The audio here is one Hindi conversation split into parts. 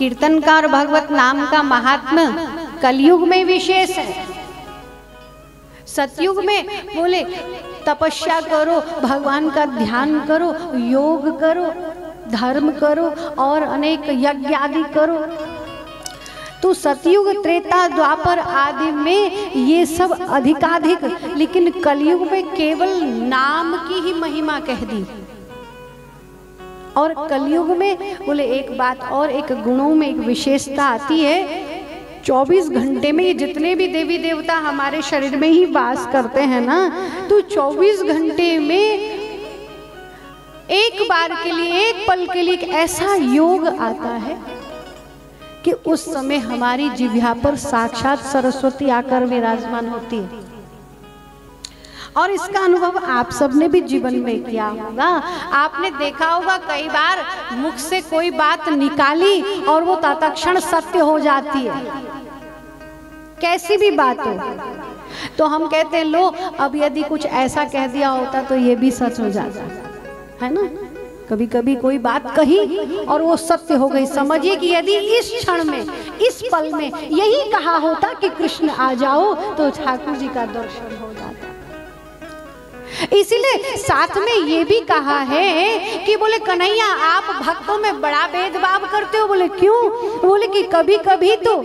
कीर्तन का और भगवत नाम का महात्म्य कलयुग में विशेष है। सतयुग में बोले तपस्या करो, भगवान का ध्यान करो, योग करो, धर्म करो और अनेक यज्ञ आदि करो। तो सतयुग, त्रेता, द्वापर आदि में ये सब अधिकाधिक, लेकिन कलयुग में केवल नाम की ही महिमा कह दी। और कलयुग में बोले एक बात और, एक गुणों में एक विशेषता आती है। 24 घंटे में ये जितने भी देवी देवता हमारे शरीर में ही वास करते हैं ना, तो 24 घंटे में एक बार के लिए, एक पल के लिए एक ऐसा योग आता है कि उस समय हमारी जिह्वा पर साक्षात सरस्वती आकर विराजमान होती है। और इसका अनुभव आप सबने भी जीवन में किया होगा। आपने देखा होगा कई बार मुख से कोई बात निकाली और वो तत्क्षण सत्य हो जाती है, कैसी भी बात हो। तो हम कहते हैं लो अब यदि कुछ ऐसा कह दिया होता तो ये भी सच हो जाता है ना। कभी कभी कोई बात कही और वो सत्य हो गई। समझिए कि यदि इस क्षण में, इस पल में यही कहा होता कि कृष्ण आ जाओ, तो ठाकुर जी का दर्शन हो जाता। इसीलिए साथ में ये भी कहा है कि बोले कन्हैया आप भक्तों में बड़ा भेदभाव करते हो। बोले क्यों? बोले कि कभी कभी तो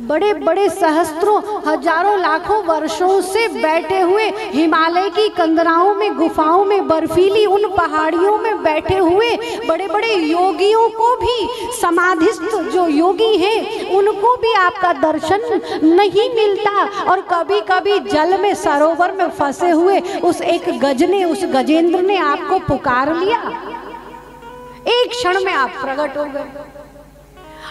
बड़े बड़े सहस्त्रों हजारों लाखों वर्षों से बैठे हुए हिमालय की कंदराओं में, गुफाओं में, बर्फीली उन पहाड़ियों में बैठे हुए बड़े बड़े योगियों को भी, समाधिस्थ जो योगी हैं उनको भी आपका दर्शन नहीं मिलता। और कभी कभी जल में, सरोवर में फंसे हुए उस एक गज ने, उस गजेंद्र ने आपको पुकार लिया, एक क्षण में आप प्रकट हो गए।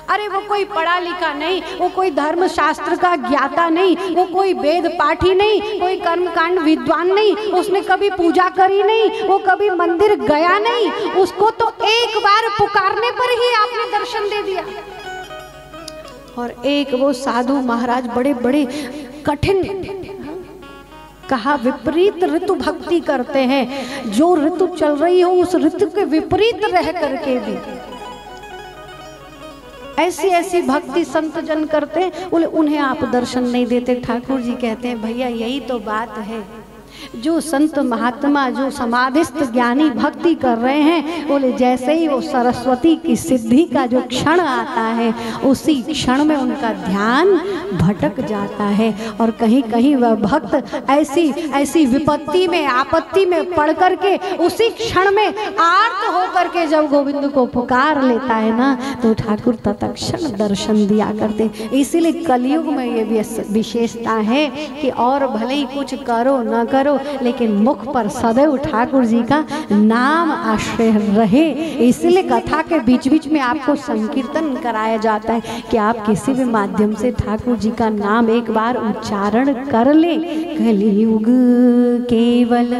अरे वो कोई पढ़ा लिखा नहीं, वो कोई धर्म शास्त्र का ज्ञाता नहीं, वो कोई वेद पाठी नहीं, कोई कर्मकांड विद्वान नहीं, उसने कभी पूजा करी नहीं, वो कभी मंदिर गया नहीं, उसको तो एक बार पुकारने पर ही आपने दर्शन दे दिया। और एक वो साधु महाराज बड़े बड़े कठिन, कहा विपरीत ऋतु भक्ति करते हैं, जो ऋतु चल रही हो उस ऋतु के विपरीत रह करके भी ऐसी ऐसी भक्ति संत जन करते हैं। बोले उन्हें आप दर्शन नहीं देते। ठाकुर जी कहते हैं भैया यही तो बात है, जो संत महात्मा, जो समाधिस्थ ज्ञानी भक्ति कर रहे हैं, बोले जैसे ही वो सरस्वती की सिद्धि का जो क्षण आता है, उसी क्षण में उनका ध्यान भटक जाता है। और कहीं कहीं वह भक्त ऐसी ऐसी विपत्ति में, आपत्ति में पड़ करके उसी क्षण में आर्त होकर के जब गोविंद को पुकार लेता है ना, तो ठाकुर तत्क्षण दर्शन दिया करते। इसीलिए कलयुग में ये विशेषता है कि और भले ही कुछ करो न करो, लेकिन मुख पर सदैव ठाकुर जी का नाम आश्रय रहे। इसलिए कथा के बीच बीच में आपको संकीर्तन कराया जाता है कि आप किसी भी माध्यम से ठाकुर जी का नाम एक बार उच्चारण कर ले। कलयुग केवल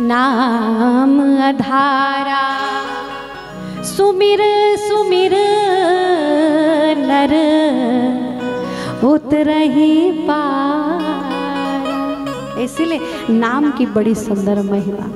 नाम आधारा, सुमिर सुमिर नर उतरहि पारा। इसलिए नाम की बड़ी सुंदर महिमा।